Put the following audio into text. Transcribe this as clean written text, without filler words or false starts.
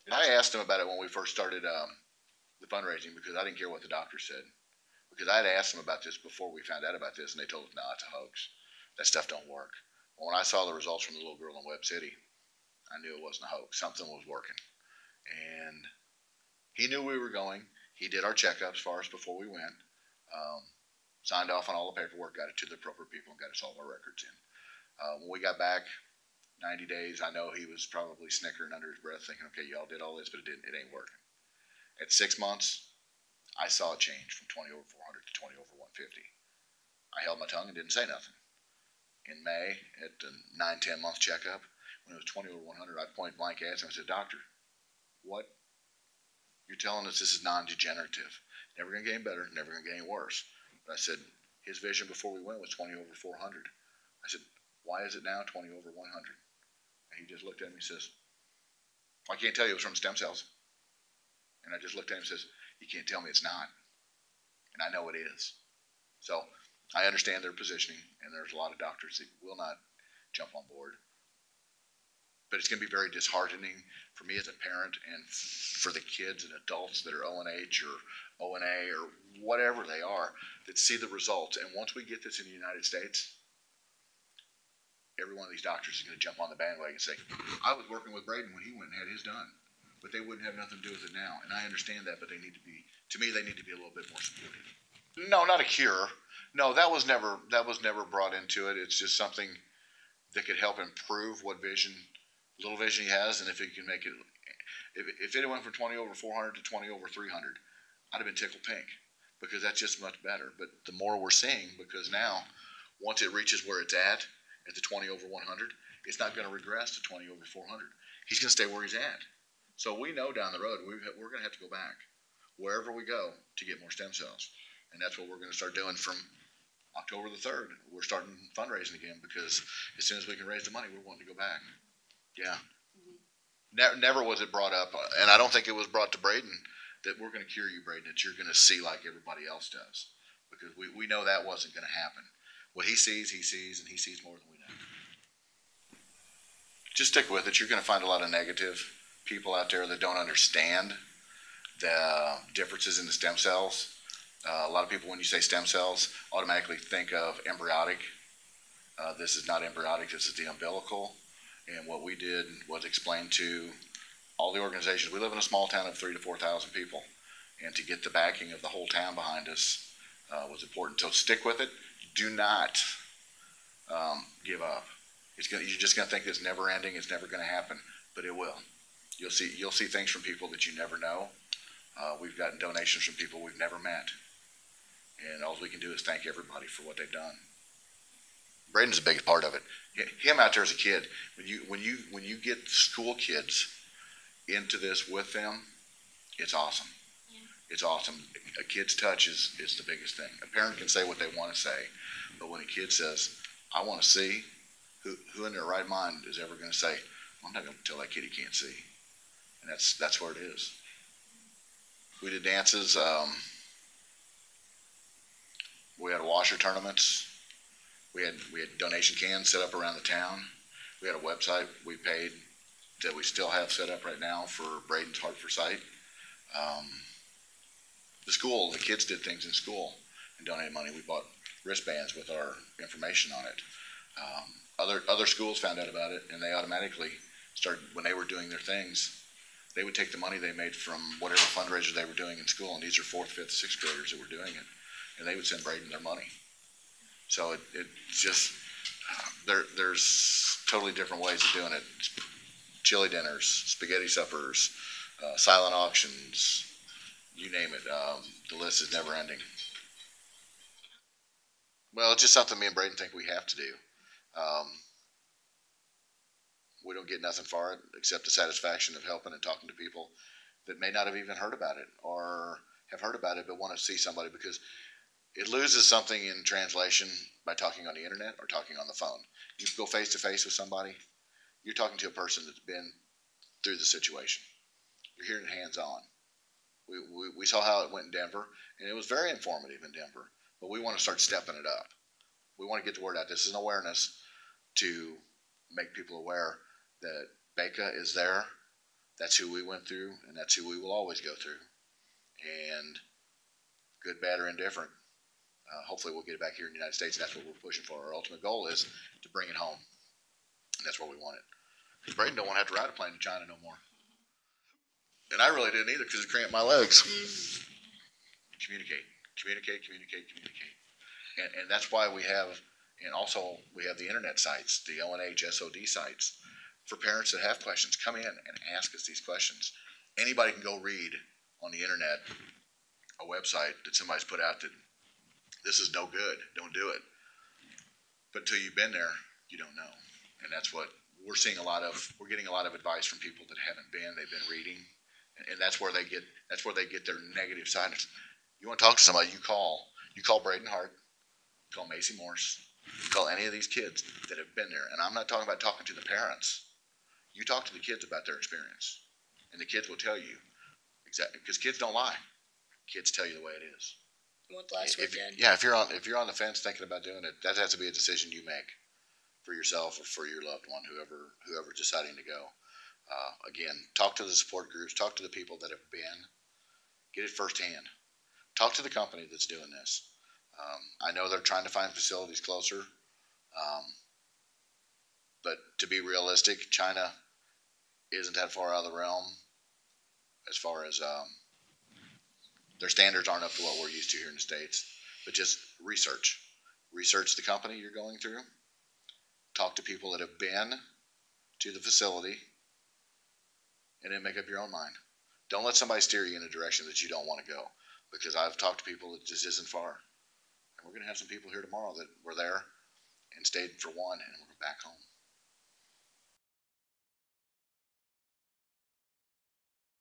And I asked him about it when we first started the fundraising because I didn't care what the doctor said. Because I had asked them about this before we found out about this, and they told us, no, it's a hoax. That stuff don't work. Well, when I saw the results from the little girl in Webb City, I knew it wasn't a hoax. Something was working. And he knew we were going. He did our checkups for us before we went. Um, Signed off on all the paperwork, got it to the appropriate people, and got us all our records in. When we got back, 90 days, I know he was probably snickering under his breath, thinking, okay, y'all did all this, but it ain't working. At 6 months, I saw a change from 20 over 400 to 20 over 150. I held my tongue and didn't say nothing. In May, at the 9-10 month checkup, when it was 20 over 100, I point blank asked him, I said, Doctor, what? You're telling us this is non-degenerative. Never going to get any better, never going to get any worse. But I said, his vision before we went was 20 over 400. I said, why is it now 20 over 100? And he just looked at me and says, I can't tell you it was from stem cells. And I just looked at him and says, you can't tell me it's not. And I know it is. So I understand their positioning, and there's a lot of doctors that will not jump on board. But it's going to be very disheartening for me as a parent and for the kids and adults that are ONH or ONA or whatever they are that see the results. And once we get this in the United States, every one of these doctors is going to jump on the bandwagon and say, I was working with Braden when he went and had his done. But they wouldn't have nothing to do with it now. And I understand that, but they need to be, to me, they need to be a little bit more supportive. No, not a cure. No, that was never brought into it. It's just something that could help improve what little vision he has, and if he can make it, if it went from 20 over 400 to 20 over 300, I'd have been tickled pink because that's just much better. But the more we're seeing, because now once it reaches where it's at the 20 over 100, it's not going to regress to 20 over 400. He's going to stay where he's at. So we know down the road we're going to have to go back wherever we go to get more stem cells. And that's what we're going to start doing from October the 3rd. We're starting fundraising again because as soon as we can raise the money, we're wanting to go back. Yeah. Never was it brought up, and I don't think it was brought to Braden that we're going to cure you, Braden, that you're going to see like everybody else does. Because we know that wasn't going to happen. What he sees, and he sees more than we know. Just stick with it. You're going to find a lot of negative people out there that don't understand the differences in the stem cells. A lot of people, when you say stem cells, automatically think of embryonic. This is not embryonic, this is the umbilical. And what we did was explain to all the organizations. We live in a small town of 3,000 to 4,000 people. And to get the backing of the whole town behind us was important. So stick with it. Do not give up. You're just going to think it's never ending, it's never going to happen, but it will. You'll see things from people that you never know. We've gotten donations from people we've never met. And all we can do is thank everybody for what they've done. Braden's the biggest part of it. Him out there as a kid, when you get school kids into this with them, it's awesome. Yeah. It's awesome. A kid's touch is the biggest thing. A parent can say what they want to say, but when a kid says, I want to see, who in their right mind is ever going to say, I'm not going to tell that kid he can't see? And that's where it is. We did dances. We had washer tournaments. We had donation cans set up around the town. We had a website we paid that we still have set up right now for Braden's Heart for Sight. The kids did things in school and donated money. We bought wristbands with our information on it. Other schools found out about it, and they automatically started, when they were doing their things, they would take the money they made from whatever fundraiser they were doing in school, and these are 4th, 5th, 6th graders that were doing it, and they would send Braden their money. So it's just, there's totally different ways of doing it. Chili dinners, spaghetti suppers, silent auctions, you name it. The list is never ending. Well, it's just something me and Braden think we have to do. We don't get nothing for it except the satisfaction of helping and talking to people that may not have even heard about it or have heard about it but want to see somebody, because it loses something in translation by talking on the internet or talking on the phone. You go face to face with somebody, you're talking to a person that's been through the situation. You're hearing it hands on. We saw how it went in Denver, and it was very informative in Denver, but we want to start stepping it up. We want to get the word out. This is an awareness to make people aware that BECA is there. That's who we went through, and that's who we will always go through. And good, bad, or indifferent, hopefully we'll get it back here in the United States, and that's what we're pushing for. Our ultimate goal is to bring it home, and that's where we want it. Because Braden don't want to have to ride a plane to China no more. And I really didn't either because it cramped my legs. Communicate, communicate, communicate, communicate. And that's why we have, and also we have the internet sites, the ONH SOD sites. For parents that have questions, come in and ask us these questions. Anybody can go read on the internet a website that somebody's put out that this is no good, don't do it. But until you've been there, you don't know. And that's what we're seeing we're getting a lot of advice from people that haven't been, they've been reading. And that's where they get their negative side. You want to talk to somebody, you call Braden Hart, you call Macy Morse, you call any of these kids that have been there. And I'm not talking about talking to the parents. You talk to the kids about their experience. And the kids will tell you exactly, because kids don't lie. Kids tell you the way it is. What last weekend? Yeah, if you're on the fence thinking about doing it, that has to be a decision you make for yourself or for your loved one, whoever's deciding to go. Again, talk to the support groups, talk to the people that have been, get it firsthand. Talk to the company that's doing this. I know they're trying to find facilities closer, but to be realistic, China isn't that far out of the realm as far as their standards aren't up to what we're used to here in the States. But just research the company you're going through. Talk to people that have been to the facility, and then make up your own mind. Don't let somebody steer you in a direction that you don't want to go, because I've talked to people that just isn't far. And we're going to have some people here tomorrow that were there and stayed for one, and we're back home.